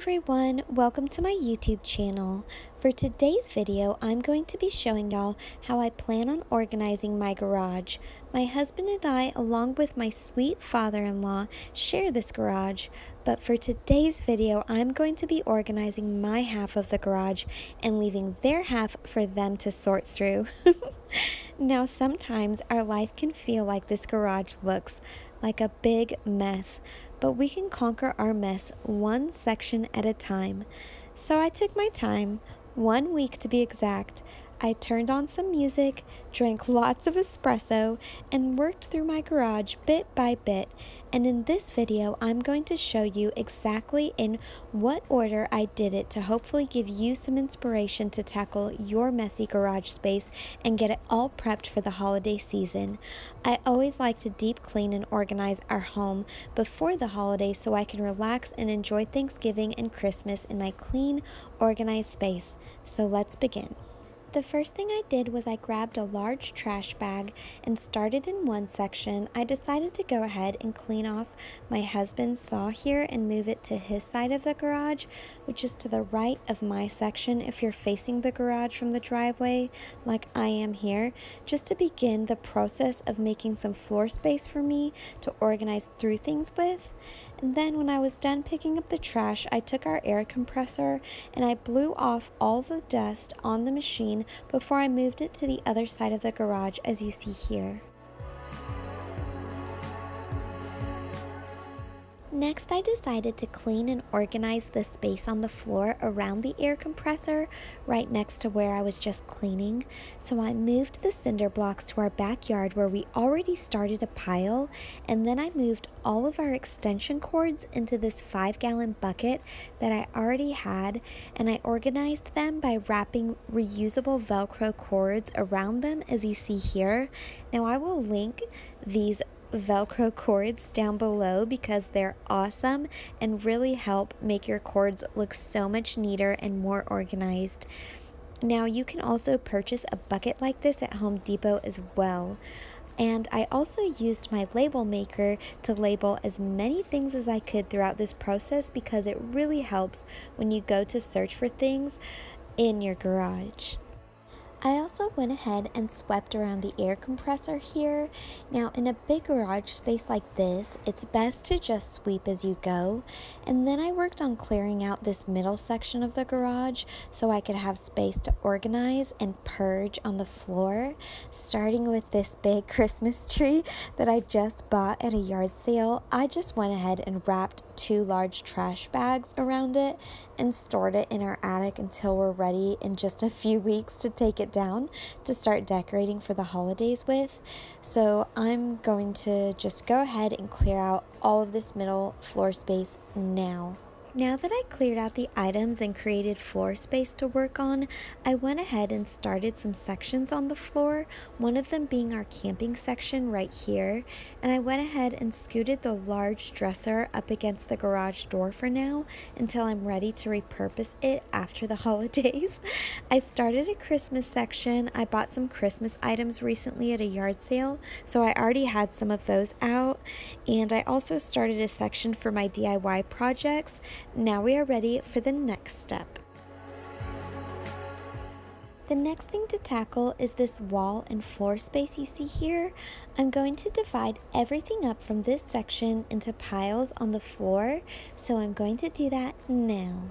everyone, welcome to my YouTube channel. For today's video, I'm going to be showing y'all how I plan on organizing my garage. My husband and I, along with my sweet father-in-law, share this garage, but for today's video, I'm going to be organizing my half of the garage and leaving their half for them to sort through. Now, sometimes our life can feel like this garage looks like a big mess, but we can conquer our mess one section at a time. So I took my time, 1 week to be exact. I turned on some music, drank lots of espresso, and worked through my garage bit by bit. And in this video, I'm going to show you exactly in what order I did it to hopefully give you some inspiration to tackle your messy garage space and get it all prepped for the holiday season. I always like to deep clean and organize our home before the holidays so I can relax and enjoy Thanksgiving and Christmas in my clean, organized space. So let's begin. The first thing I did was I grabbed a large trash bag and started in one section. I decided to go ahead and clean off my husband's saw here and move it to his side of the garage, which is to the right of my section if you're facing the garage from the driveway like I am here, just to begin the process of making some floor space for me to organize through things with. And then when I was done picking up the trash, I took our air compressor and I blew off all the dust on the machine before I moved it to the other side of the garage, as you see here. Next, I decided to clean and organize the space on the floor around the air compressor right next to where I was just cleaning. So I moved the cinder blocks to our backyard where we already started a pile, and then I moved all of our extension cords into this 5-gallon bucket that I already had, and I organized them by wrapping reusable Velcro cords around them, as you see here. Now I will link these Velcro cords down below because they're awesome and really help make your cords look so much neater and more organized. Now you can also purchase a bucket like this at Home Depot as well. And I also used my label maker to label as many things as I could throughout this process because it really helps when you go to search for things in your garage. I also went ahead and swept around the air compressor here. Now in a big garage space like this, it's best to just sweep as you go. And then I worked on clearing out this middle section of the garage so I could have space to organize and purge on the floor, starting with this big Christmas tree that I just bought at a yard sale. I just went ahead and wrapped 2 large trash bags around it and stored it in our attic until we're ready in just a few weeks to take it down to start decorating for the holidays with. So I'm going to just go ahead and clear out all of this middle floor space now. Now that I cleared out the items and created floor space to work on, I went ahead and started some sections on the floor, one of them being our camping section right here, and I went ahead and scooted the large dresser up against the garage door for now until I'm ready to repurpose it after the holidays. I started a Christmas section. I bought some Christmas items recently at a yard sale, so I already had some of those out, and I also started a section for my DIY projects. Now we are ready for the next step. The next thing to tackle is this wall and floor space you see here. I'm going to divide everything up from this section into piles on the floor, so I'm going to do that now.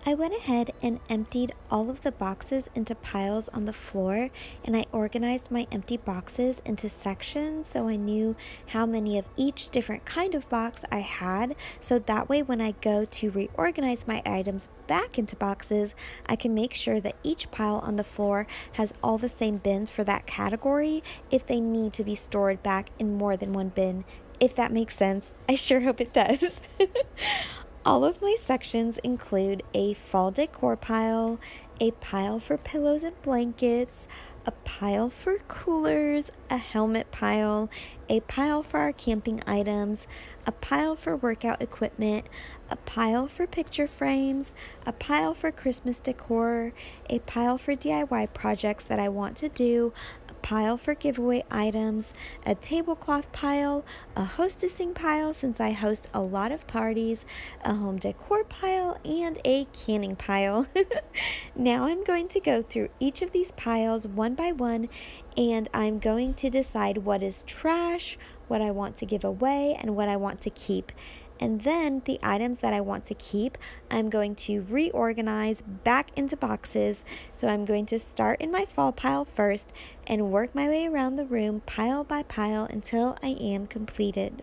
I went ahead and emptied all of the boxes into piles on the floor, and I organized my empty boxes into sections so I knew how many of each different kind of box I had, so that way when I go to reorganize my items back into boxes, I can make sure that each pile on the floor has all the same bins for that category if they need to be stored back in more than one bin. If that makes sense, I sure hope it does. All of my sections include a fall decor pile, a pile for pillows and blankets, a pile for coolers, a helmet pile, a pile for our camping items, a pile for workout equipment, a pile for picture frames, a pile for Christmas decor, a pile for DIY projects that I want to do, a pile for giveaway items, a tablecloth pile, a hostessing pile since I host a lot of parties, a home decor pile, and a canning pile. Now I'm going to go through each of these piles one by one, and I'm going to decide what is trash, what I want to give away, and what I want to keep. And then the items that I want to keep, I'm going to reorganize back into boxes. So I'm going to start in my fall pile first and work my way around the room pile by pile until I am completed.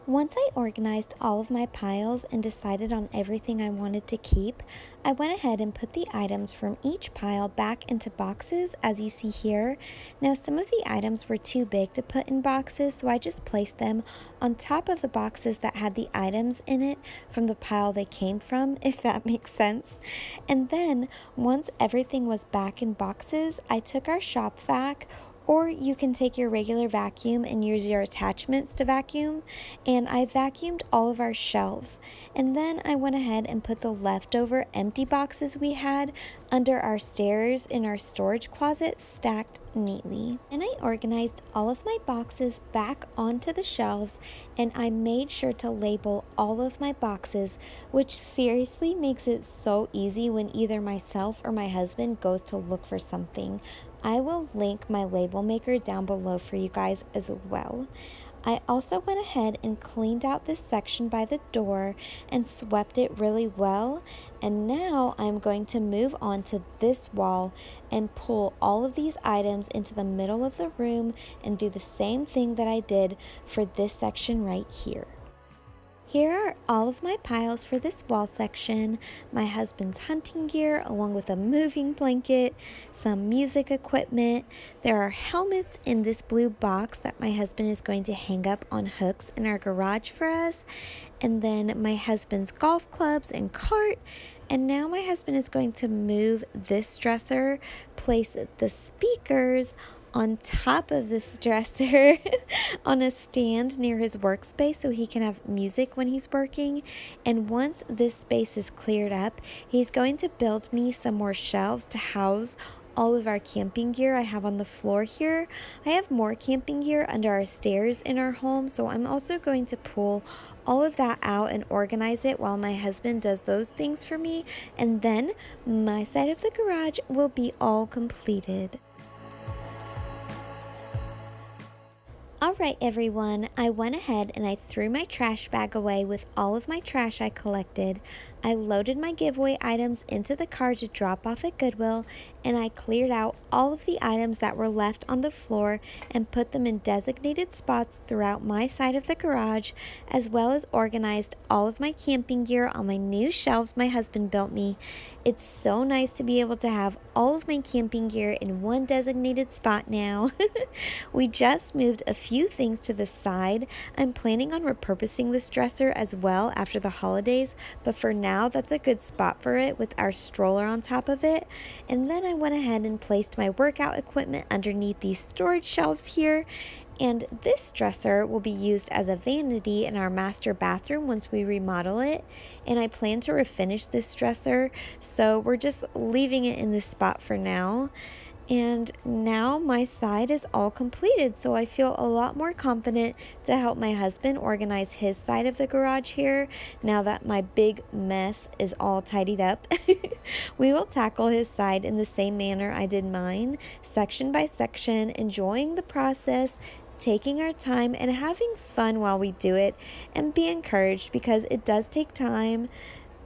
Once I organized all of my piles and decided on everything I wanted to keep, I went ahead and put the items from each pile back into boxes as you see here. Now some of the items were too big to put in boxes, so I just placed them on top of the boxes that had the items in it from the pile they came from, if that makes sense. And then once everything was back in boxes, I took our shop vac, or you can take your regular vacuum and use your attachments to vacuum, and I vacuumed all of our shelves. And then I went ahead and put the leftover empty boxes we had under our stairs in our storage closet, stacked neatly. And I organized all of my boxes back onto the shelves, and I made sure to label all of my boxes, which seriously makes it so easy when either myself or my husband goes to look for something. I will link my label maker down below for you guys as well. I also went ahead and cleaned out this section by the door and swept it really well. And now I'm going to move on to this wall and pull all of these items into the middle of the room and do the same thing that I did for this section right here. Here are all of my piles for this wall section, my husband's hunting gear along with a moving blanket, some music equipment. There are helmets in this blue box that my husband is going to hang up on hooks in our garage for us, and then my husband's golf clubs and cart. And now my husband is going to move this dresser, place the speakers on top of this dresser on a stand near his workspace so he can have music when he's working. And once this space is cleared up, he's going to build me some more shelves to house all of our camping gear I have on the floor here. I have more camping gear under our stairs in our home, so I'm also going to pull all of that out and organize it while my husband does those things for me, and then my side of the garage will be all completed. Alright everyone, I went ahead and I threw my trash bag away with all of my trash I collected. I loaded my giveaway items into the car to drop off at Goodwill, and I cleared out all of the items that were left on the floor and put them in designated spots throughout my side of the garage, as well as organized all of my camping gear on my new shelves my husband built me. It's so nice to be able to have all of my camping gear in one designated spot now. We just moved a few things to the side. I'm planning on repurposing this dresser as well after the holidays, but for now that's a good spot for it with our stroller on top of it. And then I went ahead and placed my workout equipment underneath these storage shelves here. And this dresser will be used as a vanity in our master bathroom once we remodel it. And I plan to refinish this dresser, so we're just leaving it in this spot for now. And now my side is all completed, so I feel a lot more confident to help my husband organize his side of the garage here now that my big mess is all tidied up. We will tackle his side in the same manner I did mine, section by section, enjoying the process, taking our time and having fun while we do it, and be encouraged because it does take time.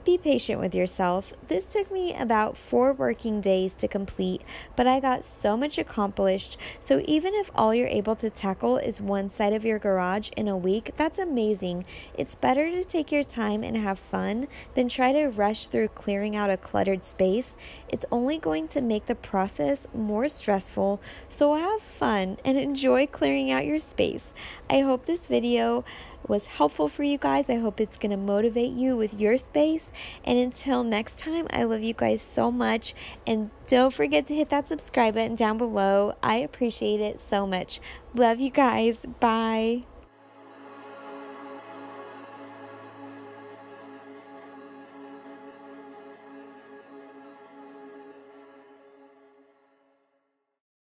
Be patient with yourself. This took me about 4 working days to complete, but I got so much accomplished. So even if all you're able to tackle is one side of your garage in a week, that's amazing. It's better to take your time and have fun than try to rush through clearing out a cluttered space. It's only going to make the process more stressful, so have fun and enjoy clearing out your space. I hope this video was helpful for you guys. I hope it's going to motivate you with your space. And until next time, I love you guys so much. And don't forget to hit that subscribe button down below. I appreciate it so much. Love you guys. Bye.